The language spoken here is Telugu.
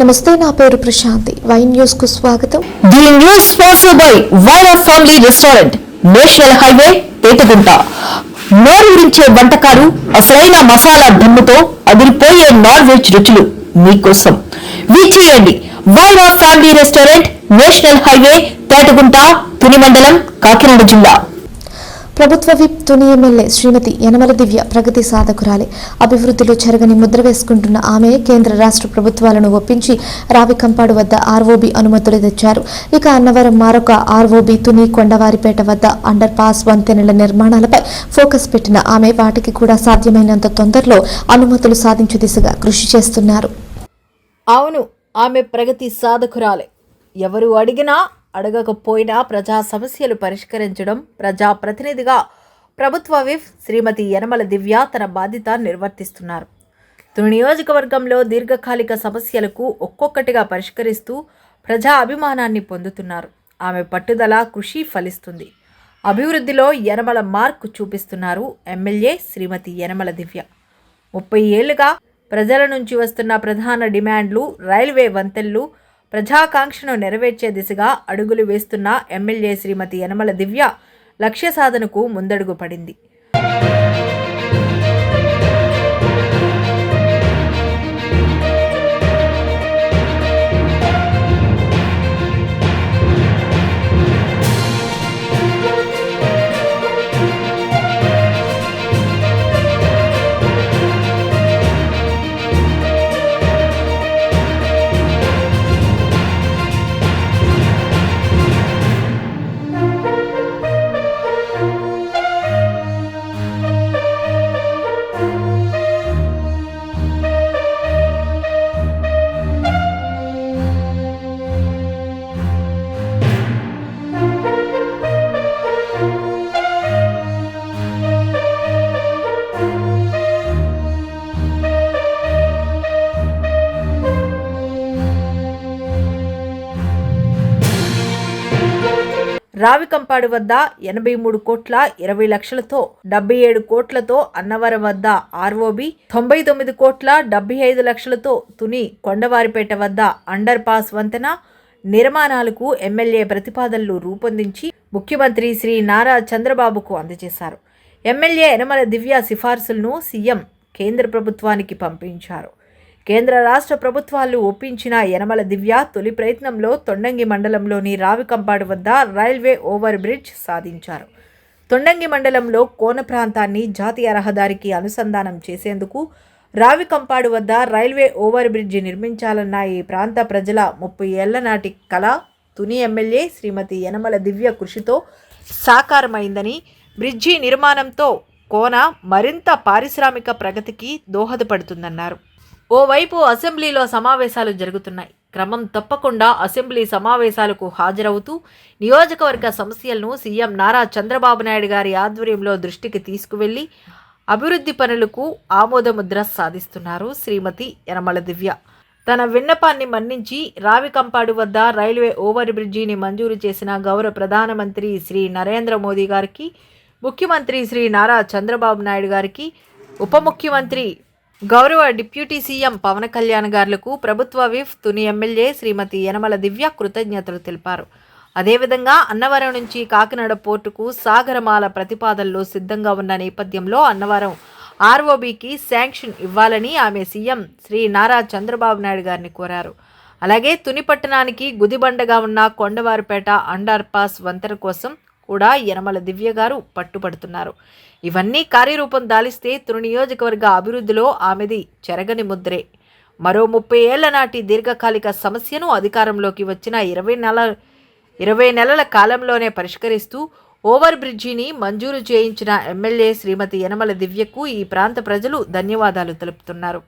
నమస్తే, నా పేరు ప్రశాంతి. వైన్ న్యూస్ కు స్వాగతం. The news sponsored by Vaira family restaurant, national highway, Etugunta. నోరూరించే వంటకాలు, అసలైన మసాలా దమ్ముతో అదిరిపోయే నాన్ వెజ్ రుచులు మీకోసం. విచ్చేయండి Vaira family restaurant, national highway, Tetagunta, Tuni మండలం, కాకినాడ జిల్లా. ప్రభుత్వ విప్ తుని ఎమ్మెల్యే శ్రీమతి యనమల దివ్య ప్రగతి సాధకురాలే. అభివృద్ధిలో చెరగని ముద్ర వేసుకుంటున్న ఆమె కేంద్ర రాష్ట్ర ప్రభుత్వాలను ఒప్పించి రావికంపాడు వద్ద ఆర్ఓబి అనుమతులు తెచ్చారు. ఇక అన్నవరం మరొక ఆర్ఓబి తుని కొండవారిపేట వద్ద అండర్ పాస్ వంతెనల నిర్మాణాలపై ఫోకస్ పెట్టిన ఆమె వాటికి కూడా సాధ్యమైనంత తొందరలో అనుమతులు సాధించే దిశగా కృషి చేస్తున్నారు. అవును, ఆమె ప్రగతి సాధకురాలే. ఎవరు అడిగినా అడగకపోయినా ప్రజా సమస్యలు పరిష్కరించడం ప్రజాప్రతినిధిగా ప్రభుత్వ విప్ శ్రీమతి యనమల దివ్య తన బాధ్యత నిర్వర్తిస్తున్నారు. తుని నియోజకవర్గంలో దీర్ఘకాలిక సమస్యలకు ఒక్కొక్కటిగా పరిష్కరిస్తూ ప్రజా అభిమానాన్ని పొందుతున్నారు. ఆమె పట్టుదల, కృషి ఫలిస్తుంది. అభివృద్ధిలో యనమల మార్కు చూపిస్తున్నారు ఎమ్మెల్యే శ్రీమతి యనమల దివ్య. 30 ఏళ్లుగా ప్రజల నుంచి వస్తున్న ప్రధాన డిమాండ్లు, రైల్వే వంతెనలు, ప్రజాకాంక్షను నెరవేర్చే దిశగా అడుగులు వేస్తున్న ఎమ్మెల్యే శ్రీమతి యనమల దివ్య లక్ష్య సాధనకు ముందడుగు పడింది. రావికంపాడు వద్ద 83 కోట్ల 20 లక్షలతో 77 కోట్లతో, అన్నవరం వద్ద ఆర్ఓబి 99 కోట్ల 75 లక్షలతో, తుని కొండవారిపేట వద్ద అండర్ పాస్ వంతెన నిర్మాణాలకు ఎమ్మెల్యే ప్రతిపాదనలు రూపొందించి ముఖ్యమంత్రి శ్రీ నారా చంద్రబాబుకు అందజేశారు. ఎమ్మెల్యే యనమల దివ్య సిఫార్సులను సీఎం కేంద్ర ప్రభుత్వానికి పంపించారు. కేంద్ర రాష్ట్ర ప్రభుత్వాలు ఒప్పించిన యనమల దివ్య తొలి ప్రయత్నంలో తొండంగి మండలంలోని రావికంపాడు వద్ద రైల్వే ఓవర్ బ్రిడ్జ్ సాధించారు. తొండంగి మండలంలో కోన ప్రాంతాన్ని జాతీయ రహదారికి అనుసంధానం చేసేందుకు రావికంపాడు వద్ద రైల్వే ఓవర్ బ్రిడ్జ్ నిర్మించాలన్న ఈ ప్రాంత ప్రజల 30 ఏళ్ల నాటి కళ తుని ఎమ్మెల్యే శ్రీమతి యనమల దివ్య కృషితో సాకారమైందని, బ్రిడ్జి నిర్మాణంతో కోన మరింత పారిశ్రామిక ప్రగతికి దోహదపడుతుందన్నారు. ఓవైపు అసెంబ్లీలో సమావేశాలు జరుగుతున్నాయి. క్రమం తప్పకుండా అసెంబ్లీ సమావేశాలకు హాజరవుతూ నియోజకవర్గ సమస్యలను సీఎం నారా చంద్రబాబు నాయుడు గారి ఆధ్వర్యంలో దృష్టికి తీసుకువెళ్లి అభివృద్ధి పనులకు ఆమోదముద్ర సాధిస్తున్నారు శ్రీమతి యనమల దివ్య. తన విన్నపాన్ని మన్నించి రావికంపాడు వద్ద రైల్వే ఓవర్ బ్రిడ్జిని మంజూరు చేసిన గౌరవ ప్రధానమంత్రి శ్రీ నరేంద్ర మోదీ గారికి, ముఖ్యమంత్రి శ్రీ నారా చంద్రబాబు నాయుడు గారికి, ఉప ముఖ్యమంత్రి గౌరవ డిప్యూటీ సీఎం పవన్ కళ్యాణ్ గారులకు ప్రభుత్వ విప్ తుని ఎమ్మెల్యే శ్రీమతి యనమల దివ్య కృతజ్ఞతలు తెలిపారు. అదేవిధంగా అన్నవరం నుంచి కాకినాడ పోర్టుకు సాగరమాల ప్రతిపాదనలు సిద్ధంగా ఉన్న నేపథ్యంలో అన్నవరం ఆర్ఓబికి శాంక్షన్ ఇవ్వాలని ఆమె సీఎం శ్రీ నారా చంద్రబాబు నాయుడు గారిని కోరారు. అలాగే తుని పట్టణానికి గుదిబండగా ఉన్న కొండవారిపేట అండర్ పాస్ వంతెన కోసం కూడా యనమల దివ్య గారు పట్టుబడుతున్నారు. ఇవన్నీ కార్యరూపం దాలిస్తే తుని నియోజకవర్గ అభివృద్ధిలో ఆమెది చెరగని ముద్రే. మరో 30 ఏళ్ల నాటి దీర్ఘకాలిక సమస్యను అధికారంలోకి వచ్చిన 20 నెలల కాలంలోనే పరిష్కరిస్తూ ఓవర్ బ్రిడ్జిని మంజూరు చేయించిన ఎమ్మెల్యే శ్రీమతి యనమల దివ్యకు ఈ ప్రాంత ప్రజలు ధన్యవాదాలు తెలుపుతున్నారు.